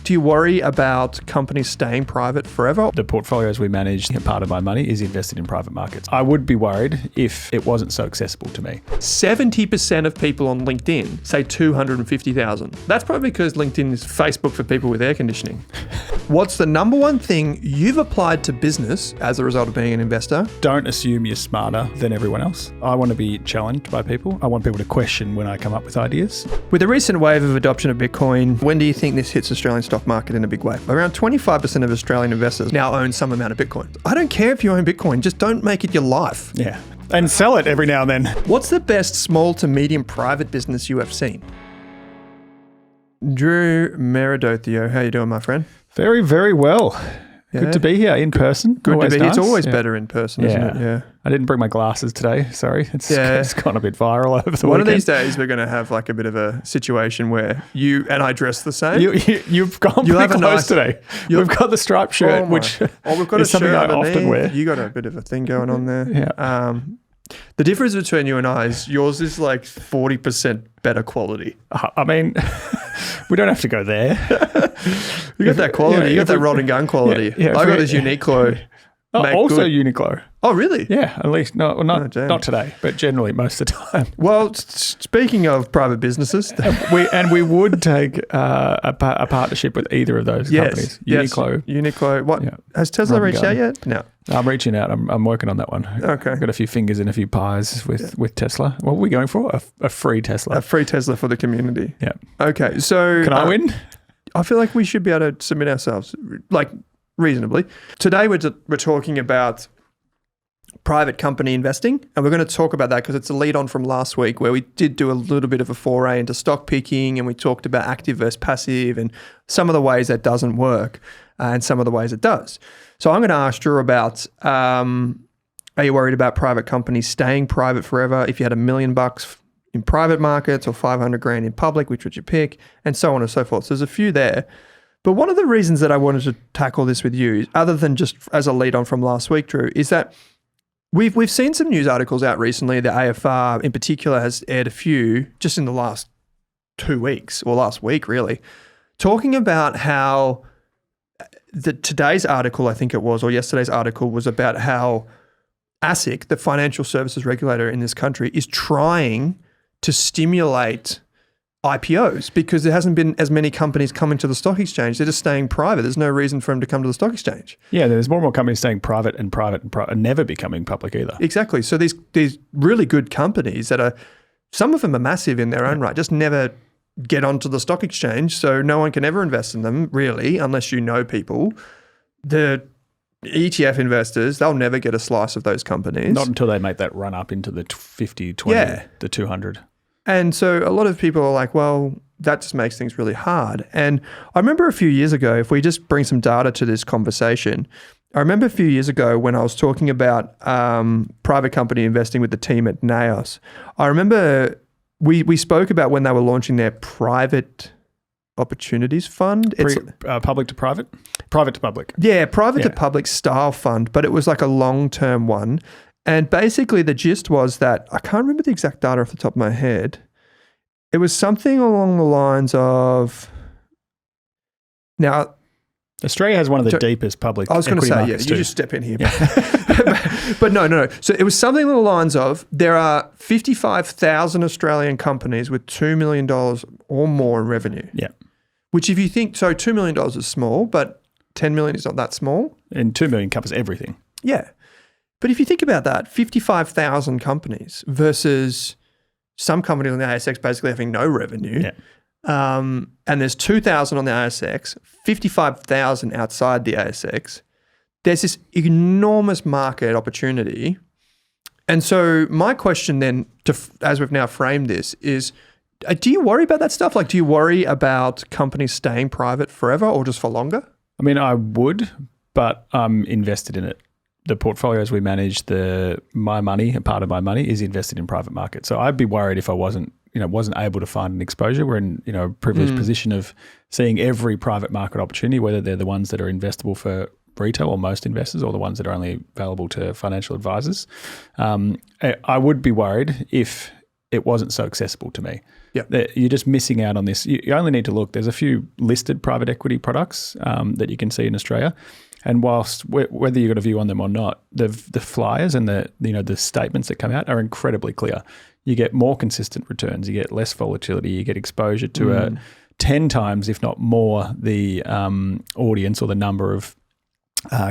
Do you worry about companies staying private forever? The portfolios we manage, part of my money is invested in private markets. I would be worried if it wasn't so accessible to me. 70% of people on LinkedIn say 250,000. That's probably because LinkedIn is Facebook for people with air conditioning. What's the number one thing you've applied to business as a result of being an investor? Don't assume you're smarter than everyone else. I want to be challenged by people. I want people to question when I come up with ideas. With the recent wave of adoption of Bitcoin, when do you think this hits Australian stock market in a big way? Around 25% of Australian investors now own some amount of Bitcoin. I don't care if you own Bitcoin, just don't make it your life. Yeah. And sell it every now and then. What's the best small to medium private business you have seen? Drew Meredith, how you doing, my friend? Very, very well. Yeah. Good to be here in person. Good always to be. Nice. It's always better in person, isn't it? Yeah. I didn't bring my glasses today. Sorry. It's gone a bit viral over the weekend. One of these days, we're going to have like a bit of a situation where you and I dress the same. You've gone pretty close today. We've got the striped shirt, which we've got is something I often wear. You got a bit of a thing going on there. Yeah. The difference between you and I is yours is like 40% better quality. I mean, we don't have to go there. You got that quality. You got that rod and gun quality. I got this Uniqlo. Also Uniqlo. Oh, really? Yeah, at least. Not today, but generally most of the time. Well, speaking of private businesses. we would take a partnership with either of those companies. Uniqlo. Uniqlo. What? Yeah. Has Tesla reached out yet? No. I'm reaching out. I'm working on that one. Okay. Got a few fingers in a few pies with Tesla. What are we going for? A free Tesla. A free Tesla for the community. Yeah. Okay. So can I win? I feel like we should be able to submit ourselves, like reasonably. Today we're talking about private company investing, and we're going to talk about that because it's a lead on from last week where we did do a little bit of a foray into stock picking, and we talked about active versus passive and some of the ways that doesn't work and some of the ways it does. So I'm going to ask Drew about, are you worried about private companies staying private forever? If you had $1 million in private markets or 500 grand in public, which would you pick? And so on and so forth. So there's a few there. But one of the reasons that I wanted to tackle this with you, other than just as a lead on from last week, Drew, is that we've seen some news articles out recently. The AFR in particular has aired a few just in the last 2 weeks, or last week really, talking about how today's article, I think it was, or yesterday's article was about how ASIC, the financial services regulator in this country, is trying to stimulate IPOs because there hasn't been as many companies coming to the stock exchange. They're just staying private. There's no reason for them to come to the stock exchange. Yeah, there's more and more companies staying private and never becoming public either. Exactly. So these really good companies that are, some of them are massive in their own right, just never get onto the stock exchange. So no one can ever invest in them really, unless you know people. The ETF investors, they'll never get a slice of those companies. Not until they make that run up into the 50, 20, the 200. And so a lot of people are like, well, that just makes things really hard. And I remember a few years ago, if we just bring some data to this conversation, I remember a few years ago when I was talking about private company investing with the team at NAOS, I remember we spoke about when they were launching their private opportunities fund. It's public to private? Private to public. Yeah, private to public style fund, but it was like a long-term one. And basically the gist was that, I can't remember the exact data off the top of my head. It was something along the lines of, now, Australia has one of the deepest public equity markets. I was going to say, you just step in here. But no. So it was something along the lines of, there are 55,000 Australian companies with $2 million or more in revenue. Yeah. Which if you think, so $2 million is small, but 10 million is not that small. And 2 million covers everything. Yeah. But if you think about that, 55,000 companies versus some companies on the ASX basically having no revenue. Yeah. And there's 2,000 on the ASX, 55,000 outside the ASX. There's this enormous market opportunity. And so my question then, as we've now framed this, is do you worry about that stuff? Like, do you worry about companies staying private forever or just for longer? I mean, I would, but I'm invested in it. The portfolios we manage, my money, a part of my money is invested in private markets. So I'd be worried if I wasn't able to find an exposure. We're in, a privileged position of seeing every private market opportunity, whether they're the ones that are investable for retail or most investors or the ones that are only available to financial advisors. I would be worried if it wasn't so accessible to me. You're just missing out on this. You only need to look. There's a few listed private equity products that you can see in Australia. And whilst whether you've got a view on them or not, the flyers and the statements that come out are incredibly clear. You get more consistent returns. You get less volatility. You get exposure to 10 times, if not more, the audience or the number of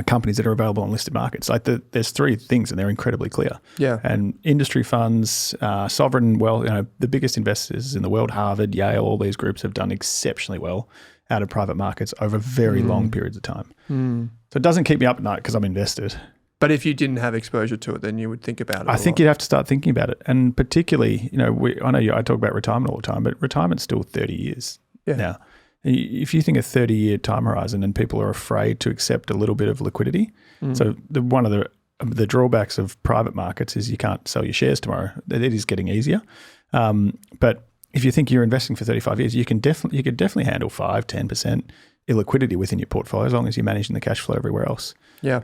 companies that are available on listed markets. There's three things, and they're incredibly clear. Yeah. And industry funds, sovereign wealth, the biggest investors in the world, Harvard, Yale, all these groups have done exceptionally well out of private markets over very long periods of time. So it doesn't keep me up at night because I'm invested. But if you didn't have exposure to it, then you would think about it. I think you'd have to start thinking about it. And particularly, I know I talk about retirement all the time, but retirement's still 30 years now. If you think a 30-year time horizon and people are afraid to accept a little bit of liquidity, so one of the drawbacks of private markets is you can't sell your shares tomorrow. It is getting easier. But if you think you're investing for 35 years, you could definitely handle 5-10% illiquidity within your portfolio as long as you're managing the cash flow everywhere else. Yeah.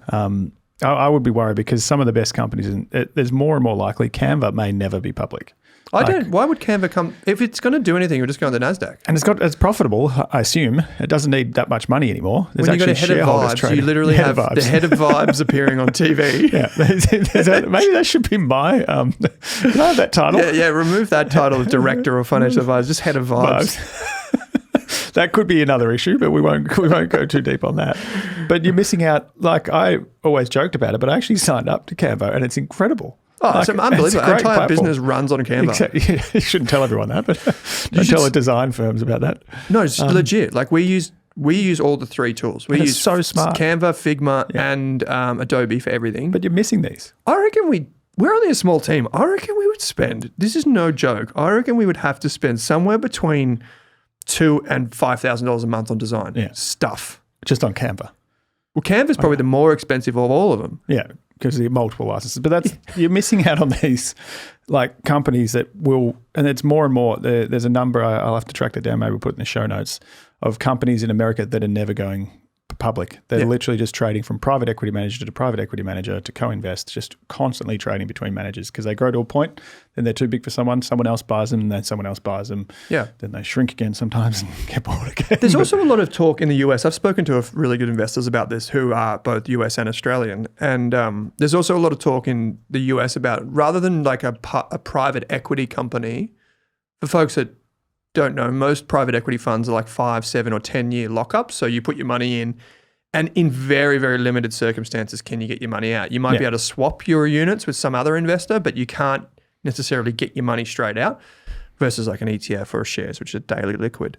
I would be worried because some of the best companies, there's more and more likely Canva may never be public. Why would Canva come? If it's going to do anything, you'll just go on the NASDAQ. And it's profitable, I assume. It doesn't need that much money anymore. There's when you got a head of Vibes, you literally have the head of Vibes appearing on TV. Maybe that should be my, can I have that title? Yeah, remove that title of Director of Financial Advisor, just Head of Vibes. That could be another issue, but we won't go too deep on that. But you're missing out. Like I always joked about it, but I actually signed up to Canva, and it's incredible. Oh, it's unbelievable. Our entire business runs on Canva. Exactly. You shouldn't tell everyone that, but don't tell the design firms about that. No, it's legit. Like we use all the three tools. We use so smart. Canva, Figma, and Adobe for everything. But you're missing these. I reckon we're only a small team. I reckon we would spend, this is no joke, I reckon we would have to spend somewhere between $2,000 and $5,000 a month on design stuff. Just on Canva. Well, Canva's probably the more expensive of all of them. Yeah, because you get multiple licenses. But you're missing out on these like companies that will, and it's more and more, there's a number, I'll have to track that down, maybe we'll put it in the show notes, of companies in America that are never going public. They're literally just trading from private equity manager to private equity manager to co-invest, just constantly trading between managers because they grow to a point, then they're too big for someone else buys them, and then someone else buys them. Yeah. Then they shrink again sometimes and get bought again. There's also a lot of talk in the US. I've spoken to really good investors about this who are both US and Australian. And there's also a lot of talk in the US about rather than like a private equity company, for folks that don't know, most private equity funds are like 5, 7 or 10 year lockups. So you put your money in and in very, very limited circumstances can you get your money out. You might be able to swap your units with some other investor, but you can't necessarily get your money straight out versus like an ETF or shares, which are daily liquid.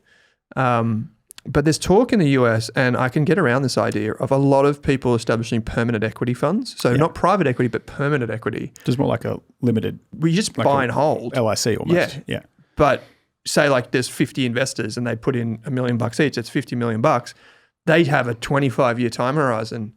But there's talk in the US, and I can get around this idea of a lot of people establishing permanent equity funds. So not private equity, but permanent equity. Just more like a limited. We just like buy and hold. LIC almost. Yeah. But say like there's 50 investors and they put in $1 million each, it's $50 million. They have a 25-year time horizon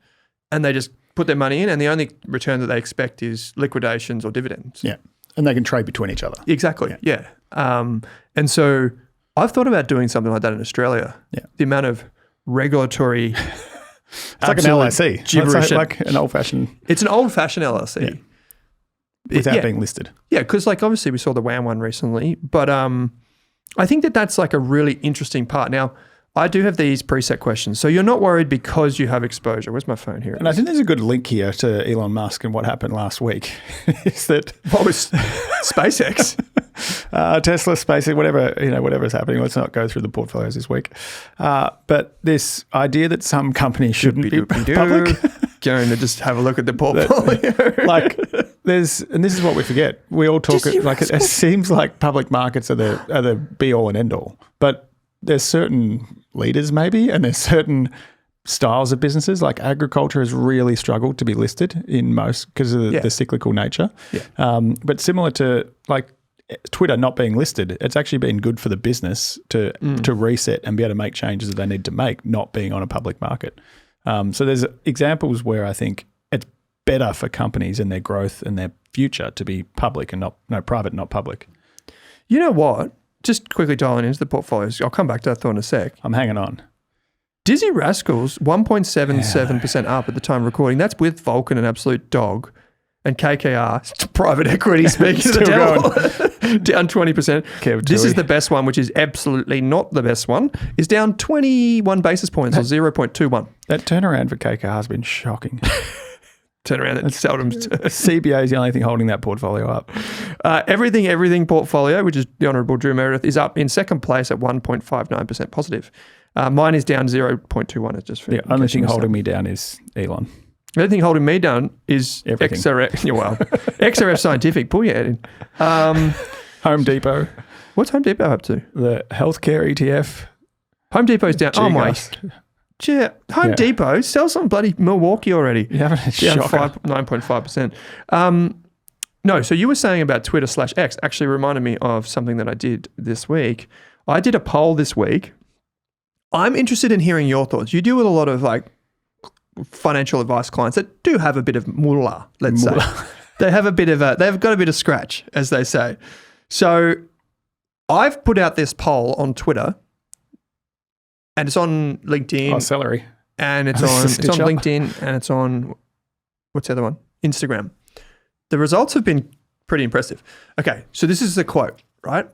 and they just put their money in, and the only return that they expect is liquidations or dividends. Yeah. And they can trade between each other. Exactly. Yeah. And so I've thought about doing something like that in Australia. Yeah. The amount of regulatory it's like an LIC. It's like an old-fashioned. It's an oldfashioned LLC. Yeah. Without being listed. Yeah, because like obviously we saw the WAM one recently, but I think that's like a really interesting part. Now, I do have these preset questions. So you're not worried because you have exposure. Where's my phone here? And I think there's a good link here to Elon Musk and what happened last week. Is that what was SpaceX? Tesla, SpaceX, whatever's happening. Let's not go through the portfolios this week. But this idea that some companies shouldn't be public. Going to just have a look at the portfolio. And this is what we forget. We all talk it seems like public markets are the be all and end all. But there's certain leaders maybe, and there's certain styles of businesses. Like agriculture has really struggled to be listed in most because of the cyclical nature. Yeah. But similar to like Twitter not being listed, it's actually been good for the business to reset and be able to make changes that they need to make, not being on a public market. So there's examples where I think it's better for companies and their growth and their future to be public and not private, not public. You know what? Just quickly dialing into the portfolios. I'll come back to that thought in a sec. I'm hanging on. Dizzy Rascals, 1.77% up at the time of recording. That's with Vulcan and Absolute Dog. And KKR, private equity, speaking of the devil, down 20%. This is the best one, which is absolutely not the best one, is down 21 basis points or 0.21. That turnaround for KKR has been shocking. Turnaround that seldom. CBA is the only thing holding that portfolio up. Everything portfolio, which is the Honourable Drew Meredith, is up in second place at 1.59% positive. Mine is down 0.21. It's just the only thing holding me down is Elon. The only thing holding me down is XRF. Well, XRF Scientific. Pull your head in. Home Depot. What's Home Depot up to? The healthcare ETF. Home Depot's down. Oh my. Yeah, Home Depot, sell some bloody Milwaukee already. Yeah, down 9.5%. No, so you were saying about Twitter/X actually reminded me of something that I did this week. I did a poll this week. I'm interested in hearing your thoughts. You deal with a lot of like financial advice clients that do have a bit of moolah, let's say. They've got a bit of scratch, as they say. So I've put out this poll on Twitter. And it's on LinkedIn. Oh, celery. And it's on LinkedIn and it's on, what's the other one? Instagram. The results have been pretty impressive. Okay, so this is the quote, right?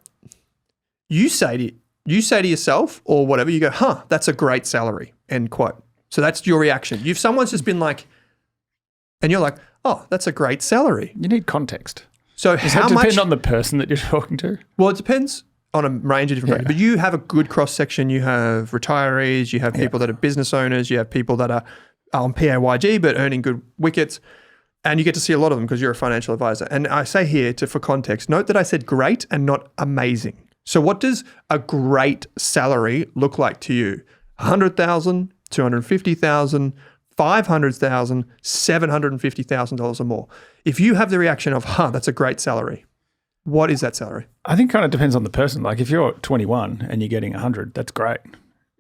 You say to yourself or whatever, you go, that's a great salary, end quote. So that's your reaction. Someone's just been like, and you're like, oh, that's a great salary. You need context. So Does it depend on the person that you're talking to? Well, it depends on a range of different things. But you have a good cross-section. You have retirees, you have people that are business owners, you have people that are on PAYG but earning good wickets, and you get to see a lot of them because you're a financial advisor. And I say here, for context, note that I said great and not amazing. So what does a great salary look like to you? 100,000, 250,000, 500,000, $750,000 or more. If you have the reaction of, that's a great salary, what is that salary? I think kind of depends on the person. Like if you're 21 and you're getting 100, that's great.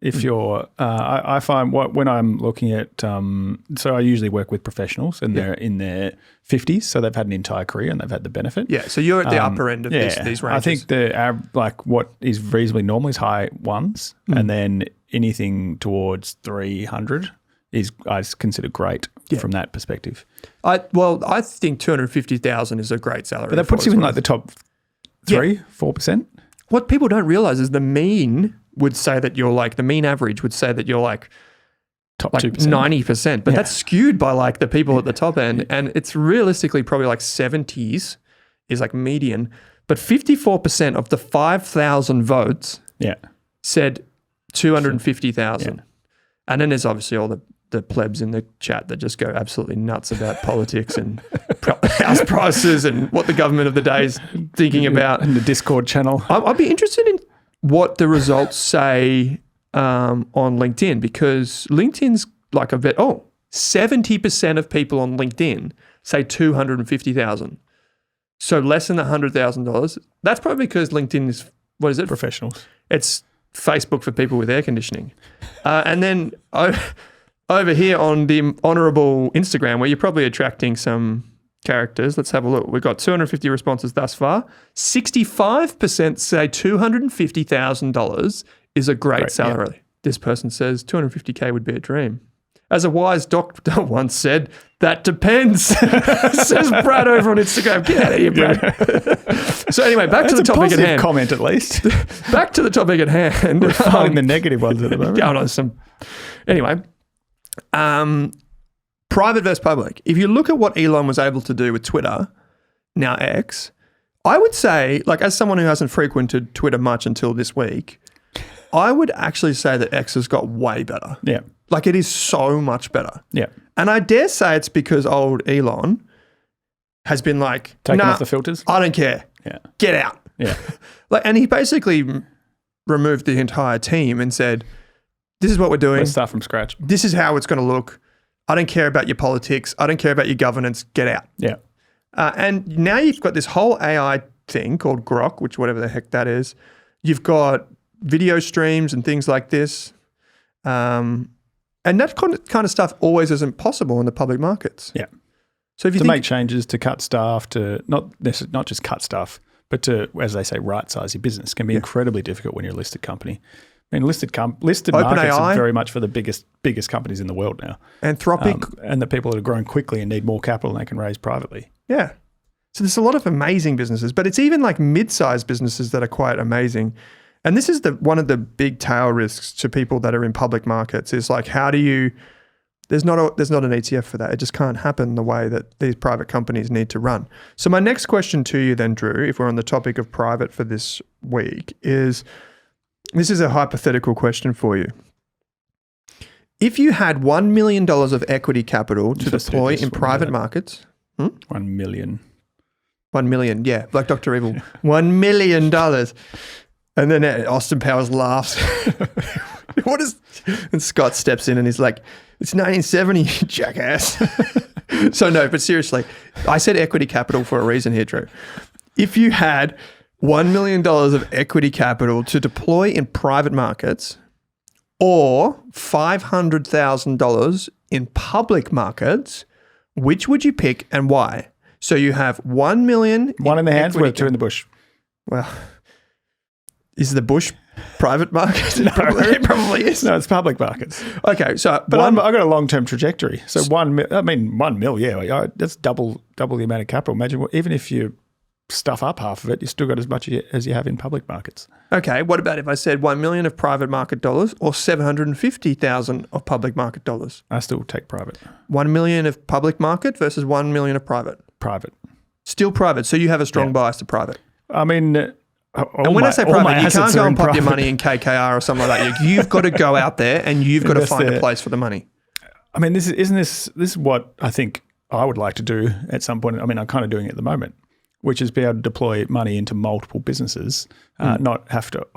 If you're, I find when I'm looking at, so I usually work with professionals and they're in their 50s, so they've had an entire career and they've had the benefit. Yeah, so you're at the upper end of these ranges. I think what is reasonably normal is high ones, and then anything towards 300 I consider great from that perspective. I think 250,000 is a great salary. But that puts you in like the top 4%. What people don't realize is the mean would say that you're like, the mean average would say that you're like top like 2%. 90%, but that's skewed by like the people at the top end. And it's realistically probably like 70s is like median, but 54% of the 5,000 votes said 250,000. And then there's obviously all the plebs in the chat that just go absolutely nuts about politics and house prices and what the government of the day is thinking about. And the Discord channel. I'd be interested in what the results say on LinkedIn, because LinkedIn's like 70% of people on LinkedIn say 250,000. So less than $100,000. That's probably because LinkedIn is, what is it? Professionals. It's Facebook for people with air conditioning. And then over here on the honourable Instagram, where you're probably attracting some characters, let's have a look. We've got 250 responses thus far. 65% say $250,000 is a great salary. Yeah. This person says 250K would be a dream. As a wise doctor once said, that depends. Says Brad over on Instagram. Get out of here, Brad. So anyway, back to the topic at hand. Comment at least. Back to the topic at hand. We're finding the negative ones at the moment. Anyway, private versus public. If you look at what Elon was able to do with Twitter, now X, I would say, like as someone who hasn't frequented Twitter much until this week, I would actually say that X has got way better. Yeah. Like it is so much better. Yeah. And I dare say it's because old Elon has been like, taking off the filters. I don't care. Yeah. Get out. Yeah. And he basically removed the entire team and said, this is what we're doing. Let's start from scratch. This is how it's going to look. I don't care about your politics. I don't care about your governance. Get out. Yeah. And now you've got this whole AI thing called Grok, which whatever the heck that is. You've got video streams and things like this. And that kind of stuff always isn't possible in the public markets. Yeah. So if you make changes, to cut staff, to not just cut staff, but to, as they say, right-size your business can be incredibly difficult when you're a listed company. I mean, listed markets are very much for the biggest companies in the world now. Anthropic. And the people that are growing quickly and need more capital than they can raise privately. Yeah. So there's a lot of amazing businesses, but it's even like mid-sized businesses that are quite amazing. And this is one of the big tail risks to people that are in public markets is like, how do you, there's not an ETF for that. It just can't happen the way that these private companies need to run. So my next question to you then, Drew, if we're on the topic of private for this week, is this is a hypothetical question for you. If you had $1 million of equity capital to deploy in private markets. 1 million. 1 million, yeah, like Dr. Evil. $1 million. And then Austin Powers laughs. What is? And Scott steps in and he's like, "It's 1970, you jackass." So no, but seriously, I said equity capital for a reason here, Drew. If you had $1 million of equity capital to deploy in private markets or $500,000 in public markets, which would you pick and why? So you have 1 million. One in the hands, worth two in the bush. Well, is the bush private market? No, it probably is. No, it's public markets. Okay, so but I've got a long-term trajectory. So 1 mil, yeah, that's double the amount of capital. Imagine even if you stuff up half of it, you still got as much as you have in public markets. Okay, what about if I said 1 million of private market dollars or 750,000 of public market dollars? I still take private. 1 million of public market versus 1 million of private. Private. Still private. So you have a strong bias to private. I mean, and when I say private, you can't go and pop your money in KKR or something like that. You've got to go out there and you've got to find a place for the money. I mean, this is what I think I would like to do at some point. I mean, I'm kind of doing it at the moment, which is be able to deploy money into multiple businesses, not have to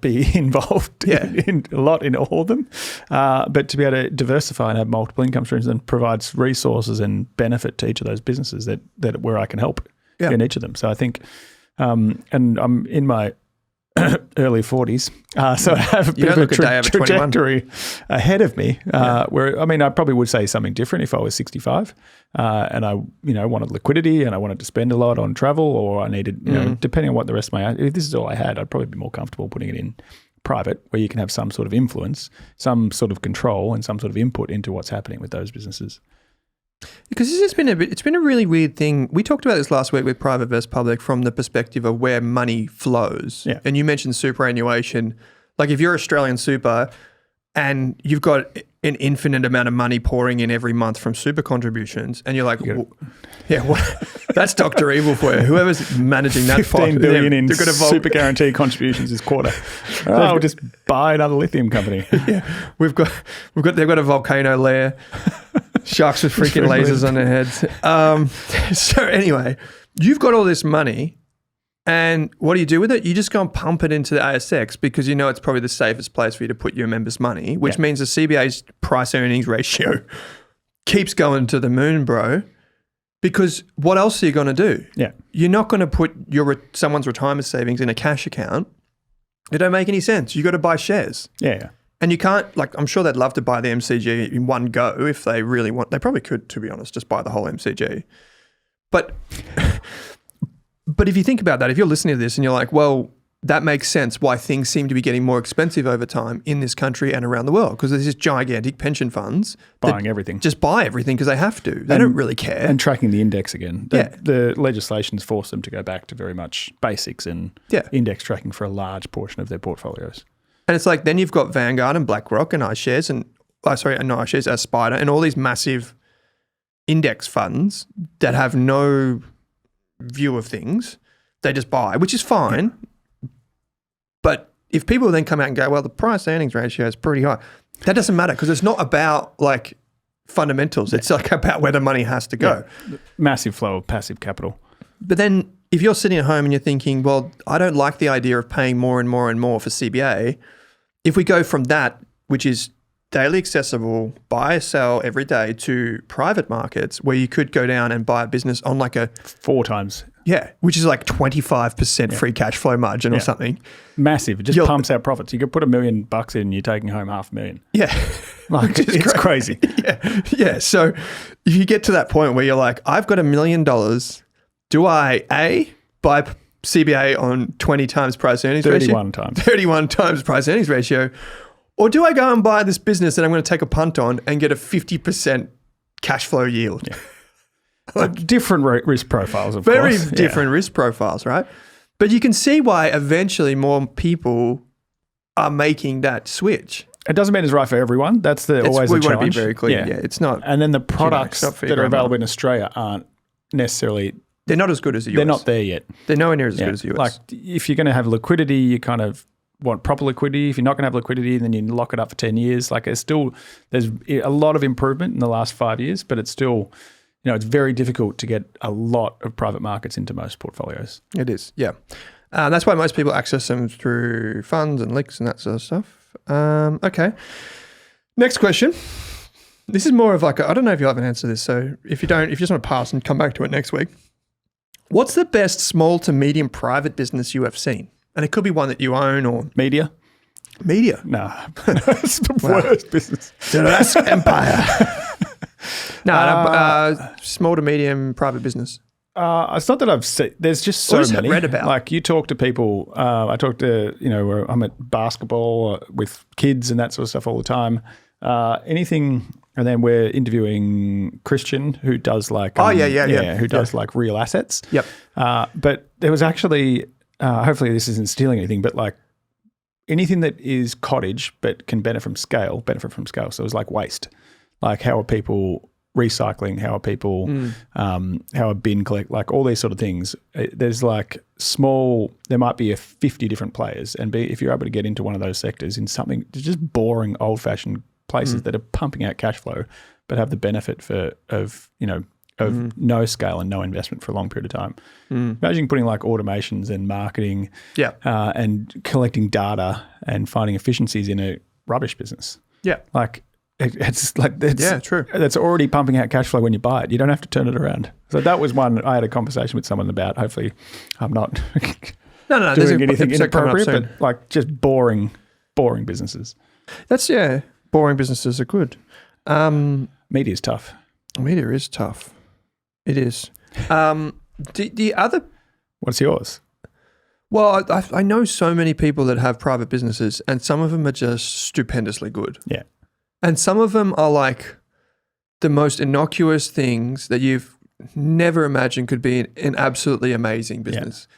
be involved in a lot in all of them, but to be able to diversify and have multiple income streams and provides resources and benefit to each of those businesses that where I can help in each of them. So I think, and I'm in my early 40s, so I have a bit of a trajectory ahead of me where, I mean, I probably would say something different if I was 65 and I, wanted liquidity and I wanted to spend a lot on travel or I needed, depending on what the rest of if this is all I had, I'd probably be more comfortable putting it in private where you can have some sort of influence, some sort of control and some sort of input into what's happening with those businesses. Because this has been it's been a really weird thing. We talked about this last week with private versus public from the perspective of where money flows. Yeah. And you mentioned superannuation. Like if you're Australian super and you've got an infinite amount of money pouring in every month from super contributions and you're like, that's Dr. Evil for you. Whoever's managing that 15 billion in super guaranteed contributions this quarter. I'll just buy another lithium company. They've got a volcano lair. Sharks with freaking lasers on their heads. So anyway, you've got all this money and what do you do with it? You just go and pump it into the ASX because it's probably the safest place for you to put your members' money, which means the CBA's price earnings ratio keeps going to the moon, bro. Because what else are you going to do? Yeah. You're not going to put someone's retirement savings in a cash account. It don't make any sense. You got to buy shares. Yeah. And you can't, I'm sure they'd love to buy the MCG in one go if they really want. They probably could, to be honest, just buy the whole MCG. But if you think about that, if you're listening to this and you're like, well, that makes sense why things seem to be getting more expensive over time in this country and around the world because there's these gigantic pension funds. Buying everything. Just buy everything because they have to. They don't really care. And tracking the index again. The legislation's forced them to go back to very much basics and index tracking for a large portion of their portfolios. And it's like then you've got Vanguard and BlackRock and iShares and iShares, Spider and all these massive index funds that have no view of things. They just buy, which is fine. But if people then come out and go, well, the price earnings ratio is pretty high, that doesn't matter because it's not about like fundamentals. It's like about where the money has to go. Yeah. Massive flow of passive capital. But then if you're sitting at home and you're thinking, well, I don't like the idea of paying more and more and more for CBA. If we go from that, which is daily accessible, buy, sell every day to private markets where you could go down and buy a business on like a 4 times. Yeah, which is like 25% free cash flow margin or something. Massive. It just pumps out profits. You could put $1 million in, you're taking home $500,000. Yeah. Like it's crazy. Yeah. So if you get to that point where you're like, I've got $1 million, do I buy CBA on 20 times price earnings ratio? 31 times price earnings ratio. Or do I go and buy this business that I'm going to take a punt on and get a 50% cash flow yield? Yeah. Different risk profiles, of Very course. different risk profiles, right? But you can see why eventually more people are making that switch. It doesn't mean it's right for everyone. That's always the challenge. We want to be very clear. Yeah, it's not. And then the products it's not for that are your available grandma. in Australia aren't necessarily... They're not as good as the US. They're not there yet. They're nowhere near as good as the US. Like, if you're going to have liquidity, you kind of want proper liquidity. If you're not going to have liquidity, then you lock it up for 10 years. Like, there's a lot of improvement in the last 5 years, but it's still, it's very difficult to get a lot of private markets into most portfolios. It is, yeah. That's why most people access them through funds and LICs and that sort of stuff. Okay. Next question. This is more of like, I don't know if you'll have an answer to this. So if you just want to pass and come back to it next week. What's the best small to medium private business you have seen? And it could be one that you own or... Media? No. It's the worst business. The Rask Empire. Small to medium private business. It's not that I've seen. There's just so many. Read about. Like, you talk to people. I talk to, where I'm at basketball with kids and that sort of stuff all the time. Anything, and then we're interviewing Christian, who does like who does like real assets. Yep. But there was actually, hopefully this isn't stealing anything, but like anything that is cottage but can benefit from scale. So it was like waste. Like, how are people recycling? How are people, how are bin collect? Like, all these sort of things. There's like there might be 50 different players, and if you're able to get into one of those sectors in something just boring, old-fashioned places that are pumping out cash flow, but have the benefit of no scale and no investment for a long period of time. Imagine putting like automations and marketing, and collecting data and finding efficiencies in a rubbish business. Yeah, like it's like true. That's already pumping out cash flow when you buy it. You don't have to turn it around. So that was one I had a conversation with someone about. Hopefully, I'm not doing anything inappropriate, but like just boring businesses. Boring businesses are good. Media is tough. Media is tough. It is. The other... What's yours? Well, I know so many people that have private businesses, and some of them are just stupendously good. Yeah. And some of them are like the most innocuous things that you've never imagined could be an absolutely amazing business. Yeah.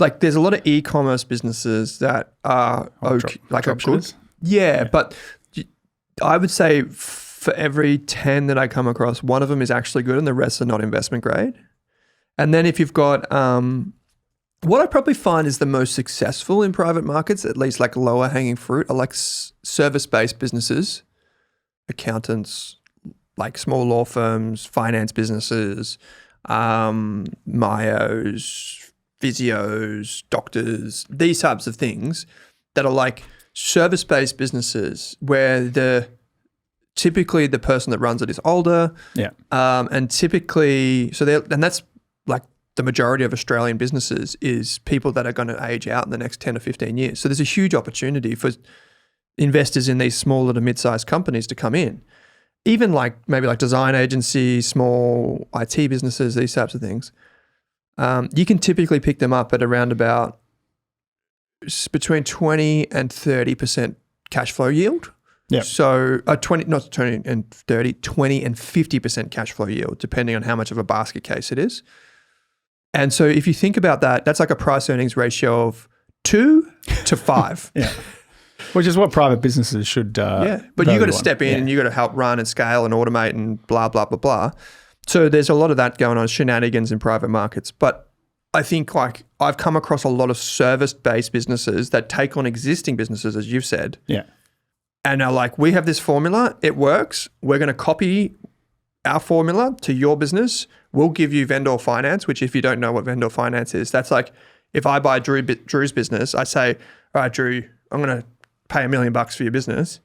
Like, there's a lot of e-commerce businesses that are are good. Yeah, but I would say for every 10 that I come across, one of them is actually good and the rest are not investment grade. And then if you've got, what I probably find is the most successful in private markets, at least like lower hanging fruit, are like service-based businesses, accountants, like small law firms, finance businesses, myos, physios, doctors, these types of things that are like service-based businesses where typically the person that runs it is older. Yeah. And typically, and that's like the majority of Australian businesses is people that are going to age out in the next 10 or 15 years. So there's a huge opportunity for investors in these smaller to mid-sized companies to come in. Even like maybe like design agencies, small IT businesses, these types of things. You can typically pick them up at around about between 20 and 30% cash flow yield. Yeah. So 20 and 50% cash flow yield, depending on how much of a basket case it is. And so if you think about that, that's like a price earnings ratio of 2 to 5. Yeah. Which is what private businesses should but you got to step in and you got to help run and scale and automate and blah, blah, blah, blah. So there's a lot of that going on, shenanigans in private markets. But I think like I've come across a lot of service-based businesses that take on existing businesses, as you've said. Yeah. And are like, we have this formula, it works. We're going to copy our formula to your business. We'll give you vendor finance, which if you don't know what vendor finance is, that's like if I buy Drew's business, I say, all right, Drew, I'm going to pay $1 million for your business,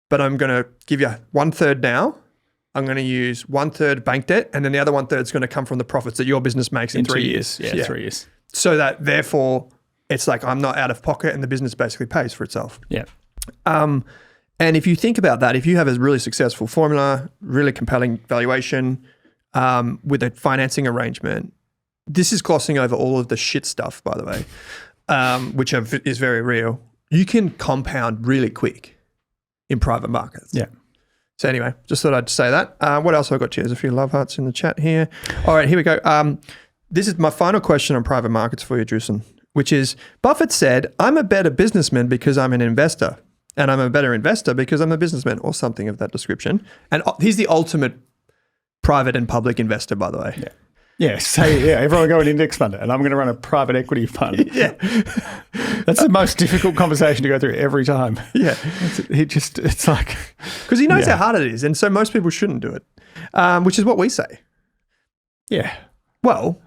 but I'm going to give you 1/3 now. I'm going to use 1/3 bank debt, and then the other 1/3 is going to come from the profits that your business makes in 3 years. Yeah, 3 years. So that therefore it's like I'm not out of pocket and the business basically pays for itself. Yeah. And if you think about that, if you have a really successful formula, really compelling valuation with a financing arrangement, this is glossing over all of the shit stuff, by the way, which is very real. You can compound really quick in private markets. Yeah. So anyway, just thought I'd say that. What else have I got? Cheers, a few love hearts in the chat here. All right, here we go. This is my final question on private markets for you, Drusen, which is, Buffett said, I'm a better businessman because I'm an investor. And I'm a better investor because I'm a businessman, or something of that description. And he's the ultimate private and public investor, by the way. Yeah. Yeah, everyone go an index fund, and I'm going to run a private equity fund. Yeah. That's the most difficult conversation to go through every time. Yeah. It's like... Because he knows how hard it is, and so most people shouldn't do it, which is what we say. Yeah. Well,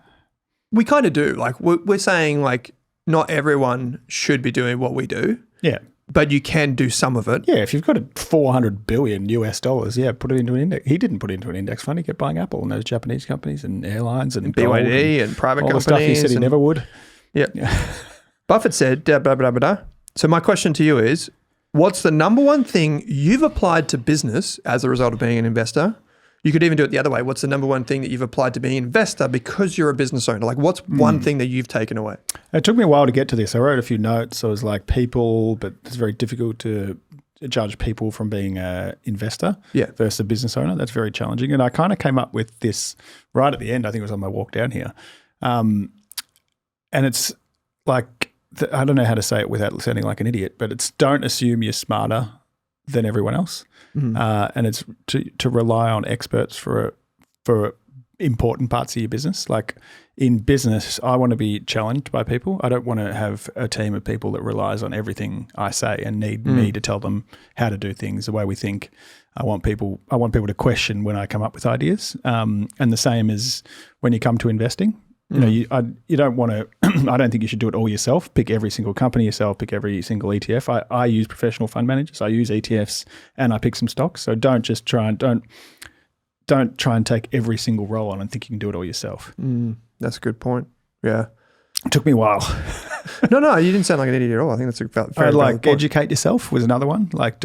we kind of do. Like, we're saying, like, not everyone should be doing what we do. Yeah. But you can do some of it. Yeah, if you've got $400 billion US, put it into an index. He didn't put it into an index fund. He kept buying Apple and those Japanese companies and airlines and BYD and private all companies. The stuff he said he never would. Yeah. Buffett said, blah, blah, blah, blah. So my question to you is, what's the number one thing you've applied to business as a result of being an investor? You could even do it the other way. What's the number one thing that you've applied to being an investor because you're a business owner? Like, what's one thing that you've taken away? It took me a while to get to this. I wrote a few notes. I was like, people, but it's very difficult to judge people from being an investor versus a business owner. That's very challenging. And I kind of came up with this right at the end. I think it was on my walk down here. And it's like, I don't know how to say it without sounding like an idiot, but it's don't assume you're smarter than everyone else. And it's to rely on experts for important parts of your business. Like in business, I want to be challenged by people. I don't want to have a team of people that relies on everything I say and need me to tell them how to do things the way we think. I want people to question when I come up with ideas. And the same as when you come to investing. You know, you don't want to. I don't think you should do it all yourself. Pick every single company yourself. Pick every single ETF. I use professional fund managers. I use ETFs, and I pick some stocks. So don't just try and take every single role on and think you can do it all yourself. That's a good point. Yeah, it took me a while. No, you didn't sound like an idiot at all. I think that's a very valid point. Educate yourself was another one. Like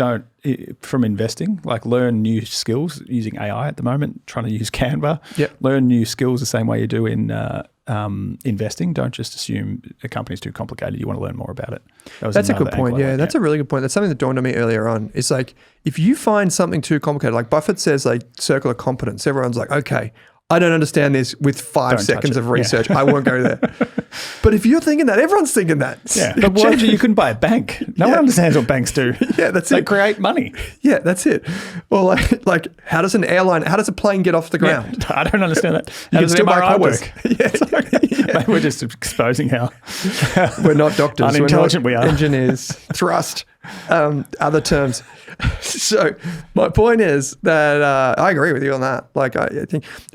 from investing, like learn new skills using AI at the moment. Trying to use Canva. Learn new skills the same way you do in investing. Don't just assume a company's too complicated. You want to learn more about it. That's a good point. Yeah, that's a really good point. That's something that dawned on me earlier on. It's like if you find something too complicated, like Buffett says, like circle of competence. Everyone's like, okay, I don't understand this with 5 seconds of research. I won't go there. But if you're thinking that, everyone's thinking that. Yeah. But why you couldn't buy a bank? No one understands what banks do. Yeah, that's they it. They create money. Yeah, that's it. Or like how does a plane get off the ground? I don't understand that. How does an MRI work? Maybe we're just exposing how we're not doctors. Unintelligent we are. Engineers. Thrust. Other terms. So my point is that I agree with you on that. Like I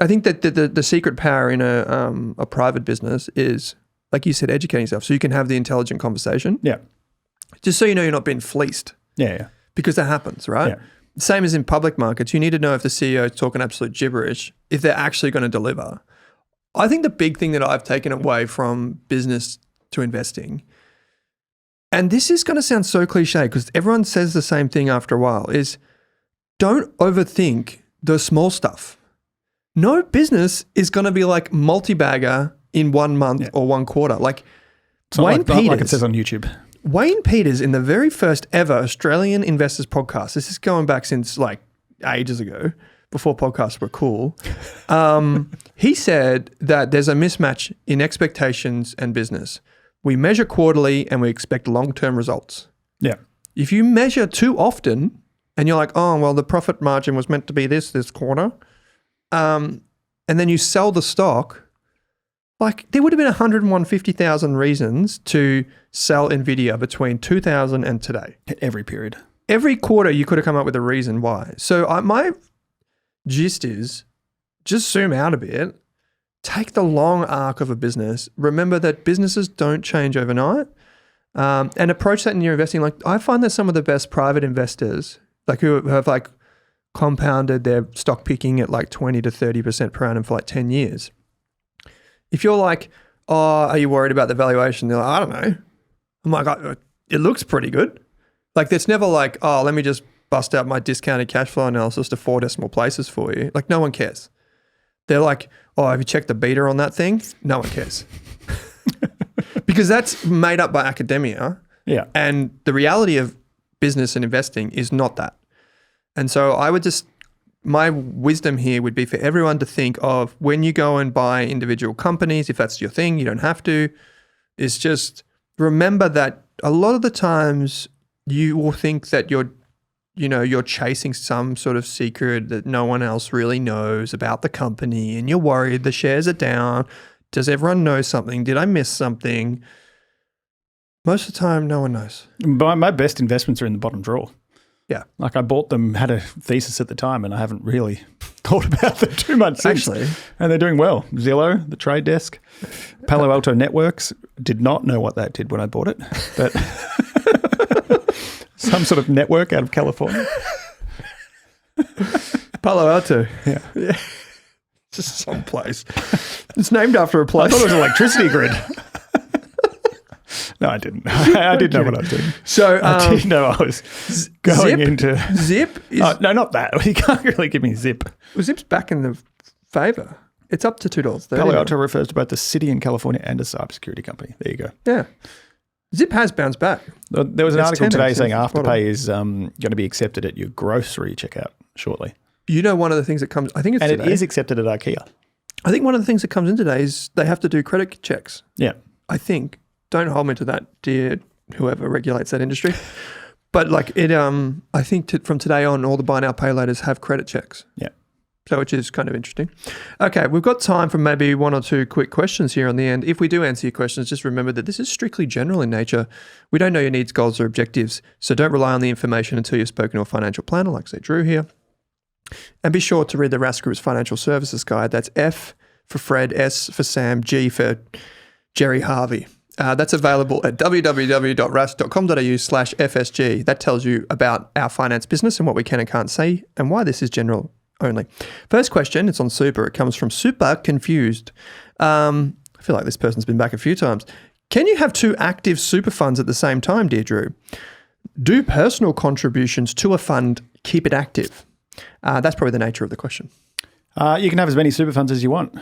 think that the secret power in a private business is, like you said, educating yourself so you can have the intelligent conversation. Yeah. Just so you know you're not being fleeced. Yeah. Because that happens, right? Yeah. Same as in public markets. You need to know if the CEO is talking absolute gibberish, if they're actually going to deliver. I think the big thing that I've taken away from business to investing, and this is going to sound so cliche because everyone says the same thing after a while, is don't overthink the small stuff. No business is going to be like multi-bagger in 1 month or 1 quarter. Like Wayne Peters, like it says on YouTube. Wayne Peters, in the very first ever Australian Investors podcast, this is going back since like ages ago, before podcasts were cool. He said that there's a mismatch in expectations and business. We measure quarterly and we expect long-term results. Yeah. If you measure too often and you're like, oh, well, the profit margin was meant to be this quarter, and then you sell the stock, like there would have been 150,000 reasons to sell NVIDIA between 2000 and today. At every period. Every quarter you could have come up with a reason why. So my gist is just zoom out a bit. Take the long arc of a business. Remember that businesses don't change overnight, and approach that in your investing. Like I find that some of the best private investors, like who have like compounded their stock picking at like 20 to 30% per annum for like 10 years. If you're like, oh, are you worried about the valuation? They're like, I don't know. I'm like, it looks pretty good. Like it's never like, oh, let me just bust out my discounted cash flow analysis to 4 decimal places for you. Like no one cares. They're like, oh, have you checked the beta on that thing? No one cares. Because that's made up by academia. Yeah. And the reality of business and investing is not that. And so my wisdom here would be for everyone to think of when you go and buy individual companies, if that's your thing, you don't have to, is just remember that a lot of the times you will think that you're chasing some sort of secret that no one else really knows about the company, and you're worried the shares are down. Does everyone know something? Did I miss something? Most of the time, no one knows. My best investments are in the bottom drawer. Yeah. Like I bought them, had a thesis at the time, and I haven't really thought about them too much since. Actually. And they're doing well. Zillow, the Trade Desk, Palo Alto Networks. Did not know what that did when I bought it, but some sort of network out of California. Palo Alto. Yeah. Just some place. It's named after a place. I thought it was an electricity grid. No, I didn't. I did know what I was doing. So I did know I was going into Zip. No, not that. You can't really give me Zip. Well, Zip's back in the favour. It's up to $2.30. Palo Alto refers to both the city in California and a cybersecurity company. There you go. Yeah. Zip has bounced back. There was an article today saying since Afterpay is going to be accepted at your grocery checkout shortly. You know, one of the things that comes, I think it's and today. It is accepted at IKEA. I think one of the things that comes in today is they have to do credit checks. Yeah. I think. Don't hold me to that, dear whoever regulates that industry. But like it, I think from today on, all the buy now, pay laters have credit checks. Yeah. So which is kind of interesting. Okay, we've got time for maybe one or two quick questions here on the end. If we do answer your questions, just remember that this is strictly general in nature. We don't know your needs, goals, or objectives. So don't rely on the information until you've spoken to a financial planner, like say Drew here. And be sure to read the Rask Group's Financial Services Guide. That's F for Fred, S for Sam, G for Jerry Harvey. That's available at www.rask.com.au/FSG. That tells you about our finance business and what we can and can't say and why this is general only. First question, it's on Super. It comes from Super Confused. I feel like this person's been back a few times. Can you have two active super funds at the same time, dear Drew? Do personal contributions to a fund keep it active? That's probably the nature of the question. You can have as many super funds as you want.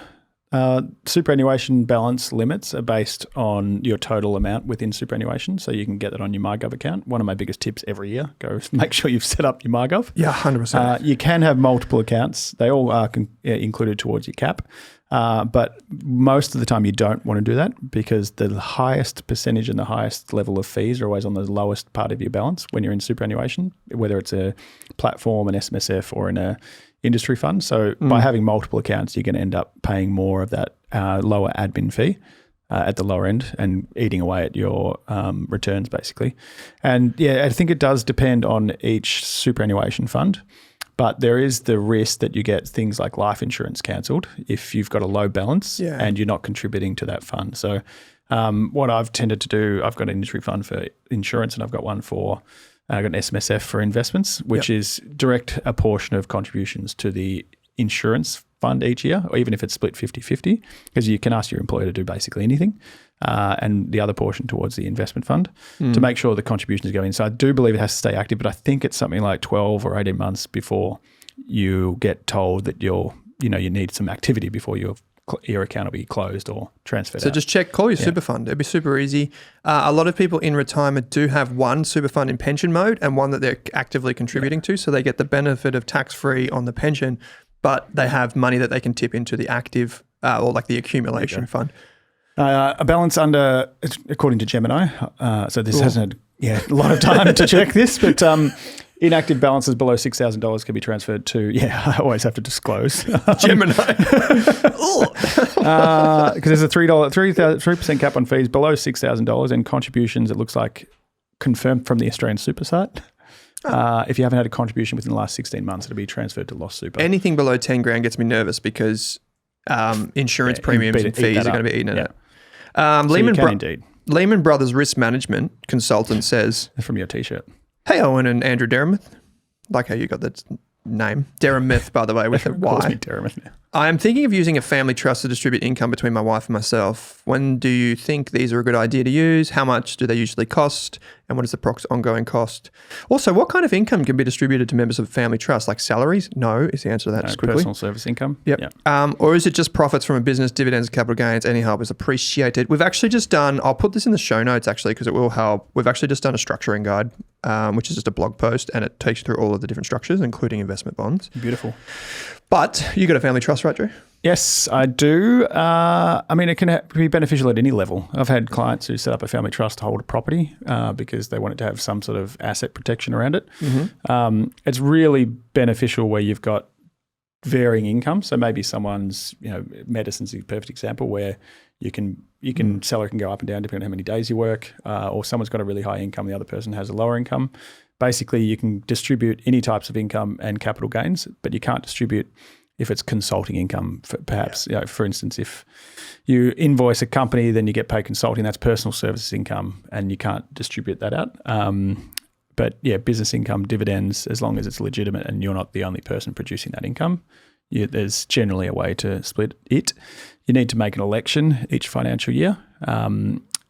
Superannuation balance limits are based on your total amount within superannuation, so you can get that on your MyGov account. One of my biggest tips every year, go make sure you've set up your MyGov. Yeah, 100%. You can have multiple accounts. They all are included towards your cap, but most of the time you don't want to do that because the highest percentage and the highest level of fees are always on the lowest part of your balance when you're in superannuation, whether it's a platform, an SMSF, or in a industry fund. So by having multiple accounts, you're going to end up paying more of that lower admin fee at the lower end and eating away at your returns basically. And yeah, I think it does depend on each superannuation fund, but there is the risk that you get things like life insurance cancelled if you've got a low balance and you're not contributing to that fund. So what I've tended to do, I've got an industry fund for insurance and I've got one for I've got an SMSF for investments, which is direct a portion of contributions to the insurance fund each year, or even if it's split 50-50, because you can ask your employer to do basically anything, and the other portion towards the investment fund to make sure the contributions go in. So I do believe it has to stay active, but I think it's something like 12 or 18 months before you get told that you need some activity before your account will be closed or transferred So out. just call your super fund. It'd be super easy. A lot of people in retirement do have one super fund in pension mode and one that they're actively contributing to. So they get the benefit of tax-free on the pension, but they have money that they can tip into the active or like the accumulation fund. A balance under, according to Gemini, so this hasn't had a lot of time to check this, but inactive balances below $6,000 can be transferred to, I always have to disclose. Gemini. Because there's a 3% cap on fees below $6,000 and contributions, it looks like, confirmed from the Australian super site. If you haven't had a contribution within the last 16 months, it'll be transferred to Lost Super. Anything below 10 grand gets me nervous because insurance premiums and fees are going to be eaten at it. Lehman Brothers Risk Management Consultant says... From your T-shirt. Hey, Owen and Andrew Derrimouth. Like how you got that name. Derrimouth, by the way, with a Y. Calls me Derrimouth now. I am thinking of using a family trust to distribute income between my wife and myself. When do you think these are a good idea to use? How much do they usually cost? And what is the prox ongoing cost? Also, what kind of income can be distributed to members of family trust? Like salaries? No, is the answer to that just quickly. Personal service income. Yep. Or is it just profits from a business, dividends, capital gains? Any help is appreciated. We've actually just done, I'll put this in the show notes actually because it will help. We've actually just done a structuring guide, which is just a blog post, and it takes you through all of the different structures, including investment bonds. Beautiful. But you got a family trust, right, Drew? Yes, I do. I mean, it can be beneficial at any level. I've had clients who set up a family trust to hold a property because they wanted to have some sort of asset protection around it. Mm-hmm. It's really beneficial where you've got varying income. So maybe someone's, medicine's a perfect example where seller can go up and down depending on how many days you work, or someone's got a really high income, the other person has a lower income. Basically, you can distribute any types of income and capital gains, but you can't distribute if it's consulting income, perhaps. For instance, if you invoice a company, then you get paid consulting, that's personal services income, and you can't distribute that out. But business income, dividends, as long as it's legitimate and you're not the only person producing that income, there's generally a way to split it. You need to make an election each financial year,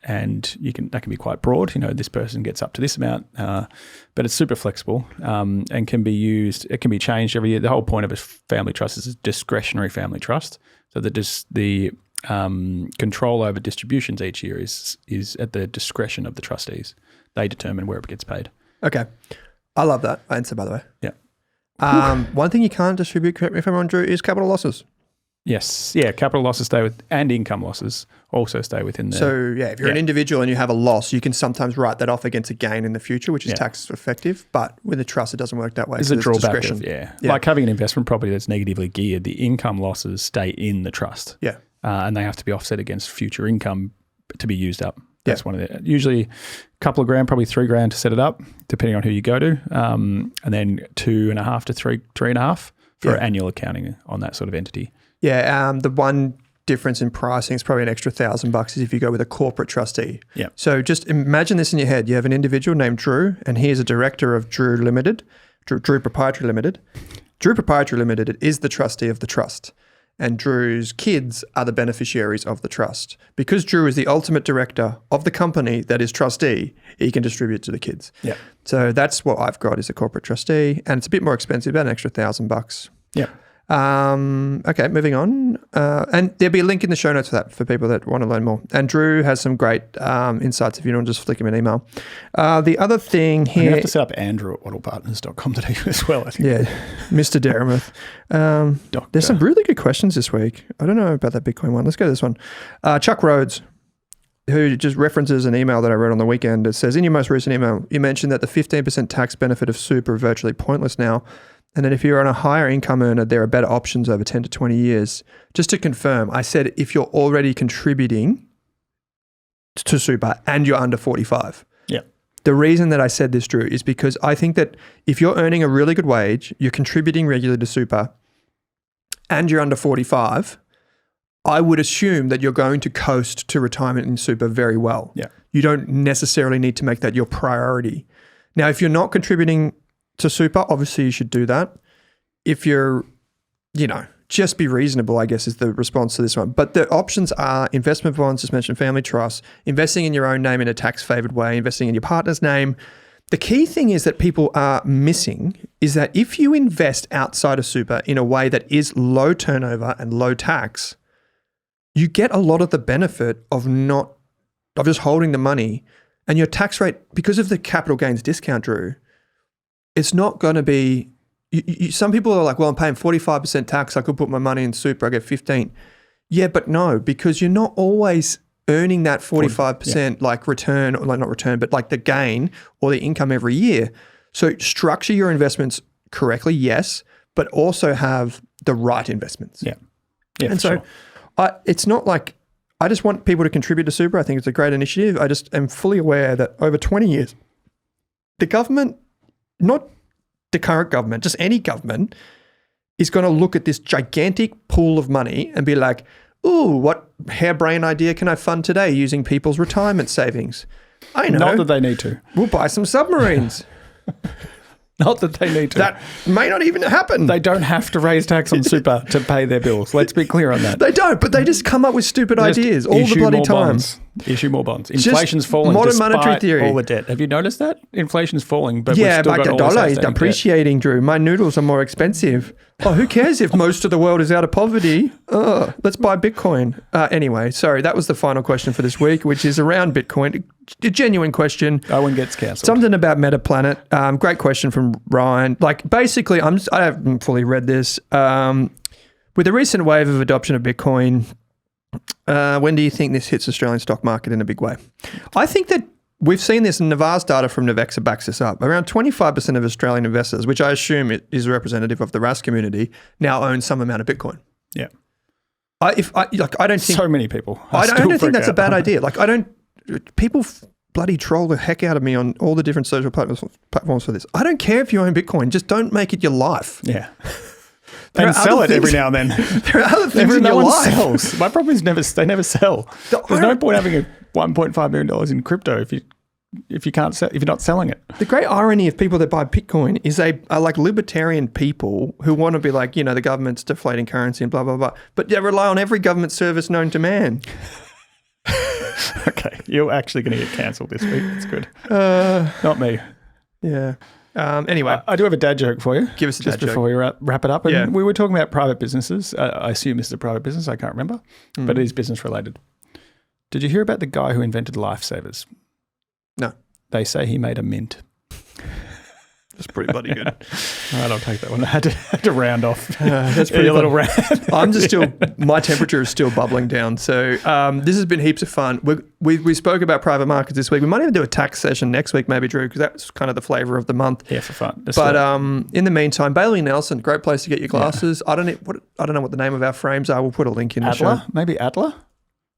and that can be quite broad. This person gets up to this amount, but it's super flexible and can be used. It can be changed every year. The whole point of a family trust is a discretionary family trust, so that the control over distributions each year is at the discretion of the trustees. They determine where it gets paid. Okay, I love that answer, by the way. Yeah. One thing you can't distribute, correct me if I'm wrong, Drew, is capital losses. Yes. Yeah. Capital losses and income losses also stay within there. So, if you're an individual and you have a loss, you can sometimes write that off against a gain in the future, which is tax effective. But with a trust, it doesn't work that way. There's a drawback like having an investment property that's negatively geared, the income losses stay in the trust. Yeah. And they have to be offset against future income to be used up. That's one of the, usually a couple of grand, probably $3,000 to set it up, depending on who you go to. And then 2.5 to 3.5 for annual accounting on that sort of entity. Yeah, the one difference in pricing is probably an extra $1,000 is if you go with a corporate trustee. Yeah. So just imagine this in your head. You have an individual named Drew, and he is a director of Drew Limited, Drew Proprietary Limited. Drew Proprietary Limited is the trustee of the trust, and Drew's kids are the beneficiaries of the trust. Because Drew is the ultimate director of the company that is trustee, he can distribute to the kids. Yeah. So that's what I've got is a corporate trustee, and it's a bit more expensive, about an extra $1,000. Yeah. Okay, moving on. And there'll be a link in the show notes for that for people that want to learn more. And Drew has some great insights if you want to just flick him an email. The other thing here... You have to set up Andrew at waddlepartners.com.au as well, I think. Yeah, Mr. Derrimouth. There's some really good questions this week. I don't know about that Bitcoin one. Let's go to this one. Chuck Rhodes, who just references an email that I read on the weekend. It says, in your most recent email, you mentioned that the 15% tax benefit of super are virtually pointless now, and that if you're on a higher income earner, there are better options over 10 to 20 years. Just to confirm, I said if you're already contributing to super and you're under 45. Yeah. The reason that I said this, Drew, is because I think that if you're earning a really good wage, you're contributing regularly to super, and you're under 45, I would assume that you're going to coast to retirement in super very well. Yeah. You don't necessarily need to make that your priority. Now, if you're not contributing to super, obviously you should do that. If you're, just be reasonable, I guess is the response to this one. But the options are investment bonds, just mentioned family trusts, investing in your own name in a tax favored way, investing in your partner's name. The key thing is that people are missing is that if you invest outside of super in a way that is low turnover and low tax, you get a lot of the benefit of just holding the money, and your tax rate, because of the capital gains discount, Drew, it's not going to be, some people are like, well, I'm paying 45% tax. I could put my money in super. I get 15. Yeah, but no, because you're not always earning that 45% like return, or like not return, but like the gain or the income every year. So structure your investments correctly, yes, but also have the right investments. Yeah. Yeah. And so it's not like, I just want people to contribute to super. I think it's a great initiative. I just am fully aware that over 20 years, the government, not the current government, just any government, is going to look at this gigantic pool of money and be like, ooh, what harebrained idea can I fund today using people's retirement savings? I know. Not that they need to. We'll buy some submarines. Not that they need to. That may not even happen. They don't have to raise tax on super to pay their bills. Let's be clear on that. They don't, but they just come up with stupid ideas all the bloody time. Issue more bonds. Inflation's falling modern despite monetary theory. all the debt. Have you noticed that? Inflation's falling, but we've Yeah, still but got the all this dollar is outstanding debt. depreciating, Drew. My noodles are more expensive. Oh, who cares if most of the world is out of poverty? Let's buy Bitcoin. Anyway, sorry, that was the final question for this week, which is around Bitcoin. A genuine question. Owen gets cancelled. Something about MetaPlanet. Great question from Ryan. Like, basically, I haven't fully read this. With the recent wave of adoption of Bitcoin, when do you think this hits Australian stock market in a big way? I think that we've seen this, and Navar's data from Navexa backs this up. Around 25% of Australian investors, which I assume is representative of the Rask community, now own some amount of Bitcoin. Yeah. I don't think so many people. I don't think that's a bad idea. Like, people bloody troll the heck out of me on all the different social platforms for this. I don't care if you own Bitcoin, just don't make it your life. Yeah. And sell it every now and then. There are other things in your life. Sells. My problem is they never sell. There's no point having a $1.5 million in crypto if you can't sell, if you're not selling it. The great irony of people that buy Bitcoin is they are like libertarian people who want to be like, the government's deflating currency and blah, blah, blah. But they rely on every government service known to man. Okay. You're actually going to get cancelled this week. That's good. Not me. Yeah. Anyway. I do have a dad joke for you. Give us a dad joke. Just before we wrap it up. And Yeah. we were talking about private businesses. I assume this is a private business. I can't remember. But it is business related. Did you hear about the guy who invented lifesavers? No. They say he made a mint. That's pretty bloody good. All right, I'll take that one. I had to round off. That's pretty a little rant. I'm just my temperature is still bubbling down. So this has been heaps of fun. We spoke about private markets this week. We might even do a tax session next week, maybe, Drew, because that's kind of the flavour of the month. Yeah, for fun. But in the meantime, Bailey Nelson, great place to get your glasses. Yeah. I don't know what the name of our frames are. We'll put a link in Adler? the show. Maybe Adler?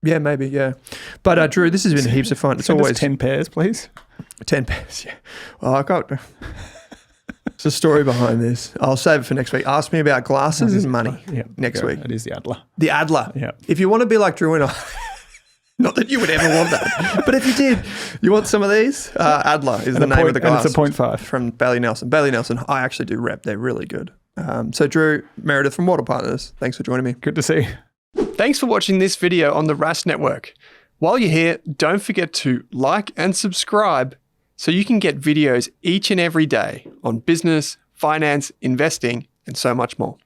Yeah, maybe, yeah. But Drew, this has been heaps of fun. It's always 10 pairs, please. 10 pairs, yeah. Oh, I got... There's a story behind this. I'll save it for next week. Ask me about glasses and money next week. It is the Adler. The Adler. Yeah. If you want to be like Drew and I, not that you would ever want that, but if you did, you want some of these? Adler is the name of the glass. And it's a 0.5. From Bailey Nelson. Bailey Nelson, I actually do rep. They're really good. So Drew, Meredith from Water Partners, thanks for joining me. Good to see you. Thanks for watching this video on the Rask Network. While you're here, don't forget to like and subscribe so you can get videos each and every day on business, finance, investing, and so much more.